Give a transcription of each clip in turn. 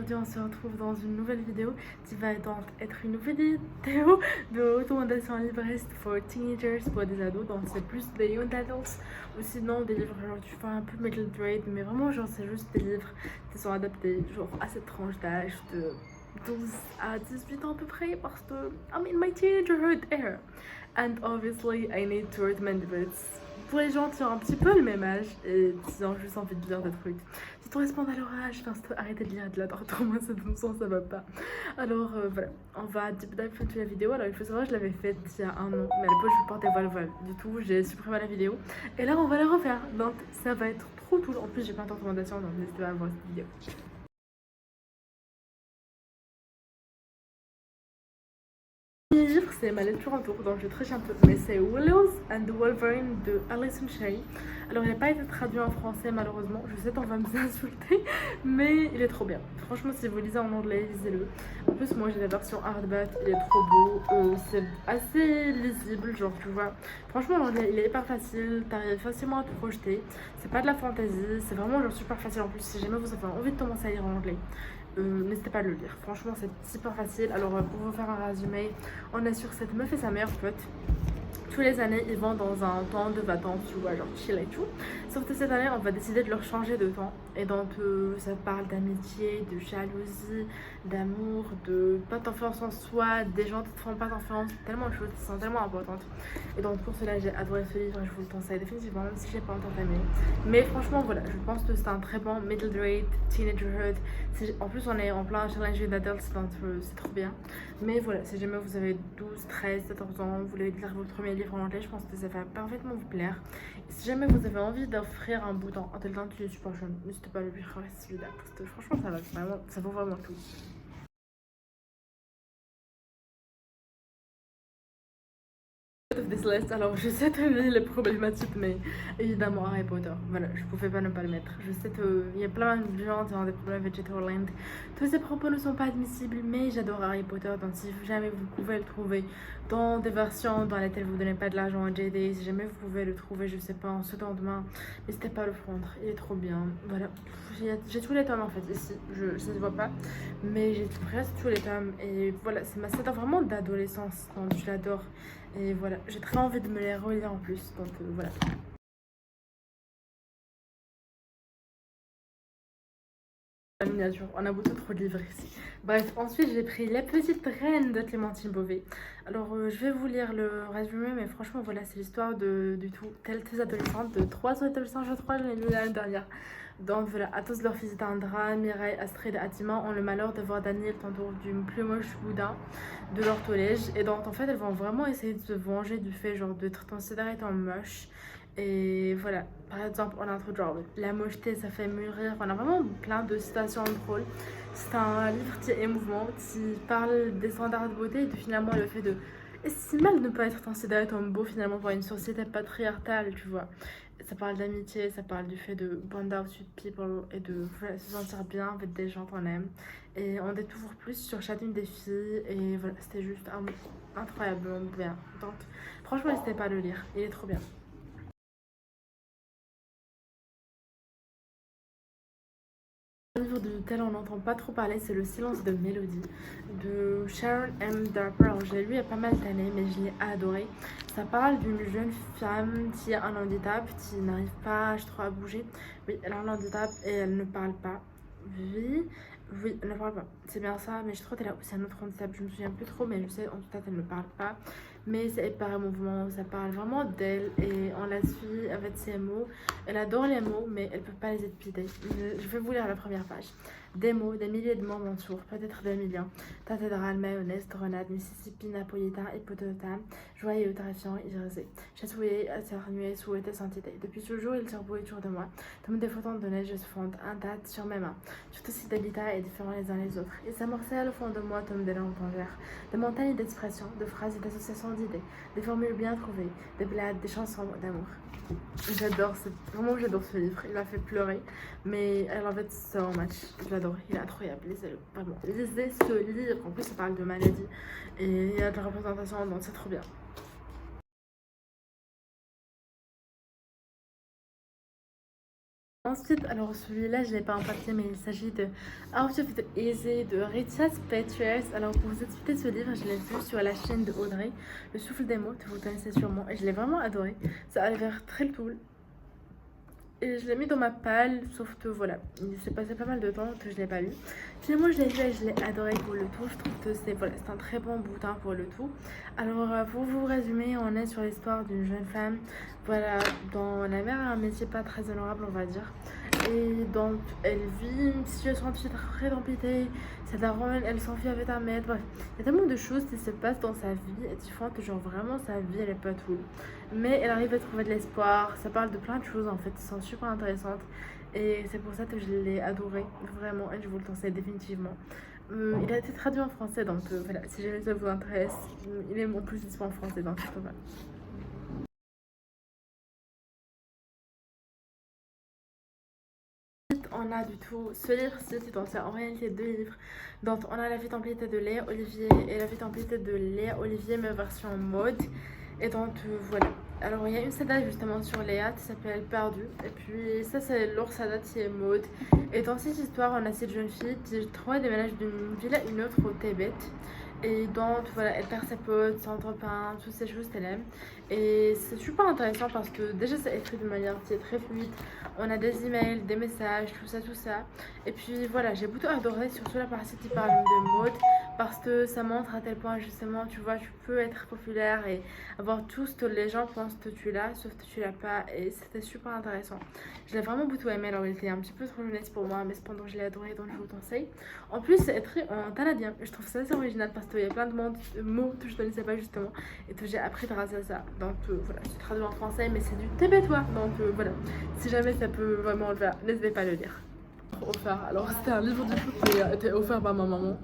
aujourd'hui on se retrouve dans une nouvelle vidéo qui va donc être une nouvelle vidéo de recommandations livresques for teenagers, pour des ados, donc c'est plus des young adults ou sinon des livres genre tu fais un peu middle grade, mais vraiment genre c'est juste des livres qui sont adaptés genre à cette tranche d'âge de 12 à 18 ans à peu près parce que I'm in my teenagerhood era and obviously I need to recommend it pour les gens qui ont un petit peu le même âge et qui ont juste envie de lire des trucs qui correspondent à leur âge. Enfin, arrêtez de lire de la torture, moi ça me sens, ça va pas. Alors voilà, on va deep dive into la vidéo. Alors il faut savoir, je l'avais faite il y a un an, mais à l'époque je portais voile du tout, j'ai supprimé la vidéo. Et là on va la refaire, donc ça va être trop cool. En plus j'ai plein de recommandations, donc n'hésitez pas à voir cette vidéo. Le livre, c'est ma lecture en tour, donc je triche un peu, mais c'est Willows and the Wolverine de Alison Sherry. Alors, il n'a pas été traduit en français, malheureusement. Je sais qu'on va me insulter, mais il est trop bien. Franchement, si vous lisez en anglais, lisez-le. En plus, moi j'ai la version hardback, il est trop beau. C'est assez lisible, genre, tu vois. Franchement, l'anglais, il est hyper facile, t'arrives facilement à te projeter. C'est pas de la fantasy, c'est vraiment genre super facile. En plus, si jamais vous avez envie de commencer à lire en anglais, n'hésitez pas à le lire. Franchement, c'est super facile. Alors, pour vous faire un résumé, on est sur cette meuf et sa meilleure pote. Tous les années, ils vont dans un temps de vacances, tu vois, genre chill et tout. Sauf que cette année, on va décider de leur changer de temps. Et donc, ça parle d'amitié, de jalousie, d'amour, de pas de confiance en soi, des gens qui te font pas confiance, tellement de choses qui sont tellement importantes. Et donc, pour cela, j'ai adoré ce livre et je vous le conseille définitivement, même si j'ai pas encore aimé. Mais franchement, voilà, je pense que c'est un très bon middle grade, teenagerhood. En plus, on est en plein challenge d'adults, donc c'est trop bien. Mais voilà, si jamais vous avez 12, 13, 14 ans, vous voulez lire votre premier livre en anglais, je pense que ça va parfaitement vous plaire. Et si jamais vous avez envie d'offrir un bouton à quelqu'un qui est super jeune, n'hésitez pas à le lire celui-là, parce que franchement, ça vaut vraiment tout. Of this list. Alors, je sais que les problématiques, mais évidemment Harry Potter. Voilà, je pouvais pas ne pas le mettre. Je sais qu'il y a plein de gens qui ont des problèmes avec J.K. Rowling. Tous ces propos ne sont pas admissibles, mais j'adore Harry Potter. Donc, si jamais vous pouvez le trouver dans des versions dans lesquelles vous donnez pas de l'argent à J.D., si jamais vous pouvez le trouver, je sais pas, en seconde main, n'hésitez pas à le prendre. Il est trop bien. Voilà, j'ai tous les tomes en fait ici. Je ne vois pas, mais j'ai presque tous les tomes. Et voilà, c'est vraiment d'adolescence. Donc, je l'adore. Et voilà, j'ai très envie de me les relire en plus, donc voilà. La miniature, on a beaucoup trop de livres ici. Bref, ensuite j'ai pris La Petite Reine de Clémentine Beauvais. Alors je vais vous lire le résumé, mais franchement voilà, c'est l'histoire du tout, telle adolescentes, de 3 adolescents je crois, je l'ai lu l'année dernière. Donc voilà, à tous leur visite Indra, Mireille, Astrid et Atima ont le malheur de voir Daniel t'entoure du plus moche boudin de leur collège. Et donc en fait elles vont vraiment essayer de se venger du fait genre d'être considérées comme moches. Et voilà, par exemple, on a trop genre la mocheté, ça fait mûrir. On a vraiment plein de citations drôles. C'est un livre qui est émouvant, qui parle des standards de beauté et de finalement le fait de. Et c'est si mal de ne pas être considéré comme beau finalement pour une société patriarcale, tu vois. Ça parle d'amitié, ça parle du fait de bond out with people et de voilà, se sentir bien avec des gens qu'on aime. Et on découvre plus sur chacune des filles. Et voilà, c'était juste incroyablement bien. Donc, franchement, n'hésitez pas à le lire, il est trop bien. Un livre duquel on n'entend pas trop parler, c'est Le silence de Mélodie de Sharon M. Draper. Alors, j'ai lu il y a pas mal d'années, mais je l'ai adoré. Ça parle d'une jeune femme qui a un handicap, qui n'arrive pas, je trouve, à bouger. Oui, elle a un handicap et elle ne parle pas. Oui, elle ne parle pas. C'est bien ça, mais je crois qu'elle a aussi un autre handicap. Je me souviens plus trop, mais je sais en tout cas qu'elle ne parle pas. Mais c'est hyper émouvant, ça parle vraiment d'elle et on la suit avec ses mots. Elle adore les mots, mais elle ne peut pas les épider. Je vais vous lire la première page. Des mots, des milliers de mots m'entourent, peut-être des millions. Cathédrale, mayonnaise, grenade, Mississippi, napolitain, hippopotame, joyeux, terrifiant, irisé. Chatouillé, éternué, souhaité, sentité. Depuis toujours, il surboule autour de moi. Comme des photons de neige se fondent, un date sur mes mains. Tout aussi d'habitat et différents les uns les autres. Ils s'amorcellent au fond de moi comme des langues étrangères. Des montagnes d'expressions, de phrases et d'associations d'idées. Des formules bien trouvées, des blagues, des chansons d'amour. J'adore ce livre, il m'a fait pleurer, mais I love it so much. Je l'adore, il est incroyable, lisez-le, vraiment. Lisez ce livre, en plus ça parle de maladie et il y a de la représentation, donc c'est trop bien. Ensuite, alors celui-là, je ne l'ai pas en papier, mais il s'agit de Out of the Easy de Richard Peters. Alors pour vous expliquer ce livre, je l'ai vu sur la chaîne de Audrey, Le Souffle des mots, que vous connaissez sûrement, et je l'ai vraiment adoré. Ça a l'air très cool. Et je l'ai mis dans ma palle, sauf que voilà, il s'est passé pas mal de temps que je l'ai pas lu. Finalement, je l'ai lu et je l'ai adoré pour le tout. Je trouve que c'est voilà, un très bon bouquin pour le tout. Alors, pour vous résumer, on est sur l'histoire d'une jeune femme, voilà, dont la mère a un métier pas très honorable, on va dire. Et donc, elle vit une situation très compliquée. Sa daronne, elle s'enfuit avec un maître. Bref, il y a tellement de choses qui se passent dans sa vie et qui font que, genre, vraiment, sa vie, elle est pas cool. Mais elle arrive à trouver de l'espoir. Ça parle de plein de choses, en fait, qui sont super intéressantes. Et c'est pour ça que je l'ai adoré, vraiment. Et je vous le conseille définitivement. Il a été traduit en français, donc voilà, si jamais ça vous intéresse, il est en plus disponible en français, donc c'est pas mal. On a du tout ce livre-ci, c'est en réalité deux livres. Donc on a La vie templiquée de Léa Olivier et La vie templiquée de Léa Olivier, mais version mode. Et donc voilà. Alors il y a une saga justement sur Léa qui s'appelle Perdue. Et puis ça c'est l'autre saga qui est mode. Et dans cette histoire, on a cette jeune fille qui déménage d'une ville à une autre au Tibet. Et donc voilà, elle perd ses potes, son copain, toutes ces choses qu'elle aime. Et c'est super intéressant parce que déjà c'est écrit de manière qui est très fluide. On a des emails, des messages, tout ça, tout ça. Et puis voilà, j'ai beaucoup adoré surtout la partie qui parle de mode parce que ça montre à quel point justement, tu vois, tu peux être populaire et avoir tout ce que les gens pensent que tu l'as, sauf que tu l'as pas. Et c'était super intéressant. Je l'ai vraiment beaucoup aimé, alors il était un petit peu trop jeunesse pour moi, mais cependant je l'ai adoré, donc je vous le conseille. En plus, c'est écrit en canadien. Je trouve ça assez original parce qu'il y a plein de mots que je ne connaissais pas justement et que j'ai appris grâce à ça. Donc voilà, c'est traduit en français, mais c'est du tibétois. Donc voilà, si jamais ça peut vraiment le faire, n'hésitez pas à le lire. Offert. Alors c'était un livre du coup qui a été offert par ma maman.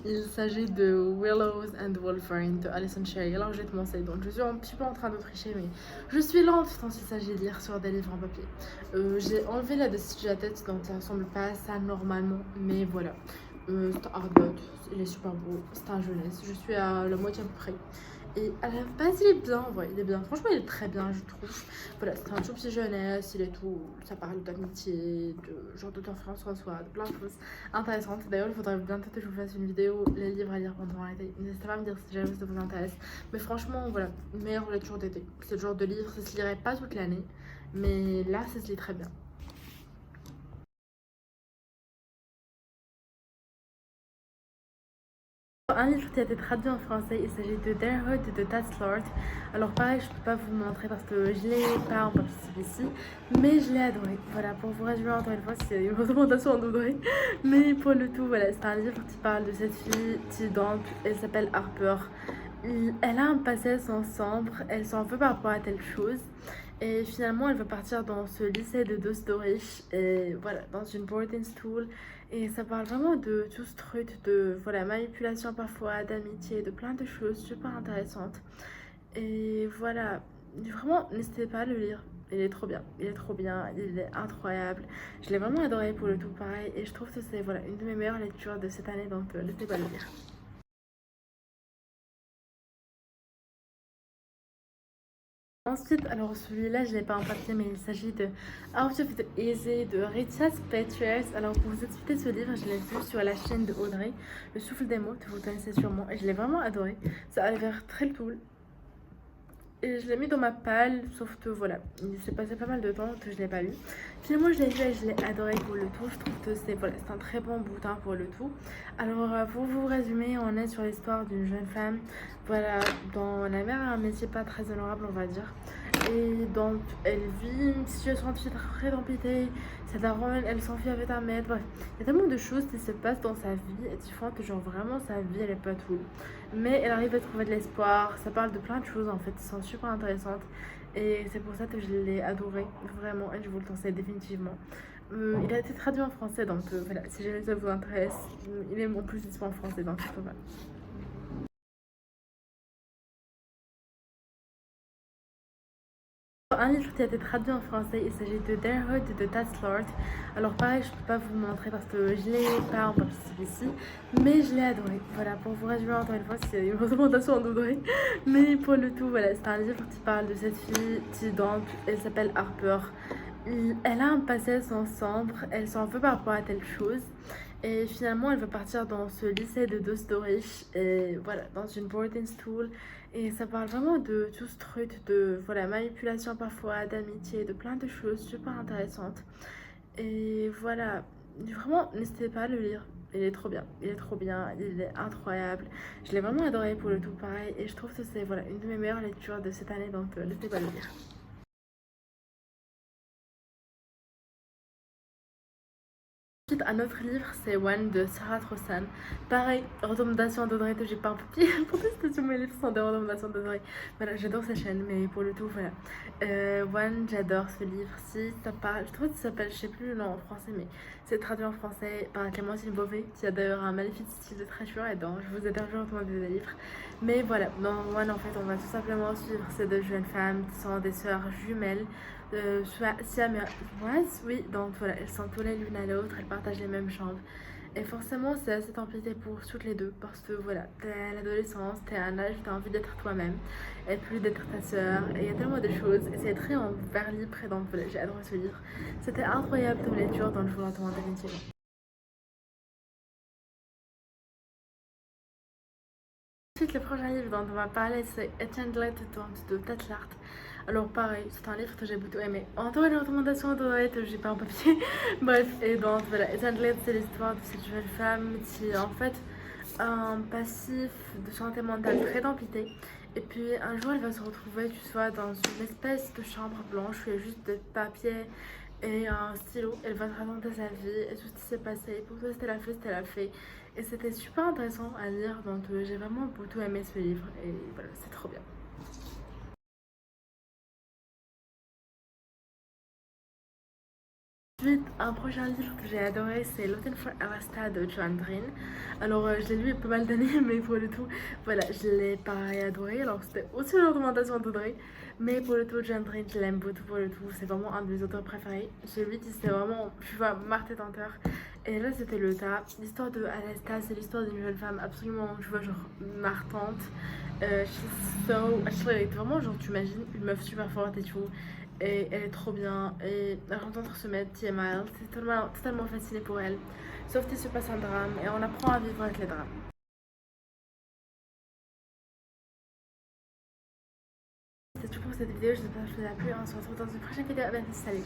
Il s'agit de Willows and Wolverine de Alison Shea. Alors je vais te montrer. Donc je suis un petit peu en train de tricher, mais je suis lente quand il s'agit de lire sur des livres en papier. J'ai enlevé la dessus de la tête, donc ça ressemble pas à ça normalement, mais voilà. C'est un hardback, il est super beau, c'est un jeunesse. Je suis à la moitié à peu près. Et à la base, il est bien, ouais, il est bien. Franchement, il est très bien, je trouve. Voilà, c'est un tout petit jeunesse, il est tout. Ça parle d'amitié, de genre de confiance en soi, de plein de choses intéressantes. D'ailleurs, il faudrait bien peut-être que je vous fasse une vidéo, les livres à lire pendant l'été. N'hésitez pas à me dire si jamais ça vous intéresse. Mais franchement, voilà, meilleure lecture d'été. C'est le genre de livre, ça se lirait pas toute l'année. Mais là, ça se lit très bien. Un livre qui a été traduit en français, il s'agit de Deadwood de Tad Lord. Alors pareil, je peux pas vous montrer parce que je l'ai pas en papier celui-ci, mais je l'ai adoré. Voilà, pour vous résumer encore une fois, c'est une recommandation en Audrey. Mais pour le tout, voilà, c'est un livre qui parle de cette fille qui donc, elle s'appelle Harper. Elle a un passé sans sombre, elle s'en veut par rapport à telle chose. Et finalement, elle va partir dans ce lycée de Dostorich, et voilà, dans une boarding school. Et ça parle vraiment de tout ce truc de voilà, manipulation parfois, d'amitié, de plein de choses super intéressantes. Et voilà, vraiment, n'hésitez pas à le lire. Il est trop bien, il est trop bien, il est incroyable. Je l'ai vraiment adoré pour le tout pareil. Et je trouve que c'est voilà, une de mes meilleures lectures de cette année, donc n'hésitez pas à le lire. Ensuite, alors celui-là, je l'ai pas en papier, mais il s'agit de Out of the Easy de Richard Peters. Alors pour vous expliquer ce livre, je l'ai vu sur la chaîne de Audrey, Le Souffle des mots, que vous connaissez sûrement, et je l'ai vraiment adoré. Ça a l'air très cool. Et je l'ai mis dans ma palle, sauf que voilà, il s'est passé pas mal de temps que je l'ai pas lu. Finalement, je l'ai lu et je l'ai adoré pour le tout. Je trouve que c'est voilà, un très bon bouquin pour le tout. Alors, pour vous résumer, on est sur l'histoire d'une jeune femme, voilà, dont la mère a un métier pas très honorable, on va dire. Et donc, elle vit une situation très compliquée. Sa daronne, elle s'enfuit avec un maître. Bref, il y a tellement de choses qui se passent dans sa vie et qui font que, genre, vraiment, sa vie, elle est pas cool. Mais elle arrive à trouver de l'espoir. Ça parle de plein de choses, en fait, qui sont super intéressantes. Et c'est pour ça que je l'ai adoré, vraiment. Et je vous le conseille définitivement. Il a été traduit en français, donc voilà, si jamais ça vous intéresse, il est en plus disponible en français, donc c'est pas mal. Un livre qui a été traduit en français, il s'agit de Deadwood de Tad Lord. Alors pareil, je peux pas vous montrer parce que je l'ai pas en papier celui-ci, mais je l'ai adoré. Voilà, pour vous résumer encore une fois, c'est une recommandation en Audrey. Mais pour le tout, voilà, c'est un livre qui parle de cette fille qui donc, elle s'appelle Harper. Elle a un passé sans sombre, elle s'en veut par rapport à telle chose. Et finalement, elle veut partir dans ce lycée de Dostorich, et voilà, dans une boarding school. Et ça parle vraiment de tout ce truc de voilà, manipulation parfois, d'amitié, de plein de choses super intéressantes. Et voilà, vraiment, n'hésitez pas à le lire. Il est trop bien, il est trop bien, il est incroyable. Je l'ai vraiment adoré pour le tout pareil. Et je trouve que c'est voilà, une de mes meilleures lectures de cette année, donc n'hésitez pas à le lire. Ensuite, un autre livre, c'est One de Sarah Trossan. Pareil, recommandation d'Audrey que j'ai pas un papier. Pourquoi c'est tous mes livres sont des recommandations d'Audrey? Voilà, j'adore sa chaîne, mais pour le tout, voilà. One, j'adore ce livre-ci. Ça parle, je trouve que ça s'appelle, je sais plus le nom en français, mais c'est traduit en français par Clémentine Beauvais, qui a d'ailleurs un magnifique style de écriture et donc je vous ai déjà recommandé des livres. Mais voilà, dans One, en fait, on va tout simplement suivre ces deux jeunes femmes qui sont des sœurs jumelles siamoises, oui, donc voilà, elles sont collées l'une à l'autre, elles partagent les mêmes chambres. Et forcément, c'est assez compliqué pour toutes les deux parce que voilà, t'es à l'adolescence, t'es à un âge où t'as envie d'être toi-même et plus d'être ta sœur. Et il y a tellement de choses et c'est très en vers libre et donc voilà, j'ai adoré ce livre. C'était incroyable comme lecture, donc je vous le recommande définitivement. Ensuite, le prochain livre dont on va parler, c'est Enchanted de Tatlart. Alors, pareil, c'est un livre que j'ai beaucoup aimé. En tout cas, les recommandations de j'ai pas un papier. Bref, et donc voilà, Enchanted, c'est l'histoire de cette jeune femme qui, en fait, a un passif de santé mentale très compliqué. Et puis, un jour, elle va se retrouver, tu vois, dans une espèce de chambre blanche où il y a juste des papiers et un stylo. Elle va te raconter sa vie et tout ce qui s'est passé. Pour toi, c'était la fée, c'était la fée. Et c'était super intéressant à lire, donc j'ai vraiment beaucoup aimé ce livre et voilà, c'est trop bien. Ensuite, un prochain livre que j'ai adoré, c'est Looking for Avasta de Joan Green. Alors, je l'ai lu il y a pas mal d'années, mais pour le tout, voilà, je l'ai pareil adoré. Alors, c'était aussi une recommandation d'Audrey, mais pour le tout, Joan Green, je l'aime beaucoup pour le tout. C'est vraiment un de mes auteurs préférés. Celui qui c'était vraiment, tu vois, Marthe Tenteur. Et là, c'était le cas. L'histoire de Alasta, c'est l'histoire d'une jeune femme absolument, tu vois, genre martante. She's so, actually, vraiment, genre, tu imagines une meuf super forte et tout. Et elle est trop bien. Et la rencontre se met Tia Miles, c'est totalement fasciné pour elle. Sauf qu'il se passe un drame et on apprend à vivre avec les drames. C'est tout pour cette vidéo, j'espère que ça vous a plu. On se retrouve dans une prochaine vidéo. Salut!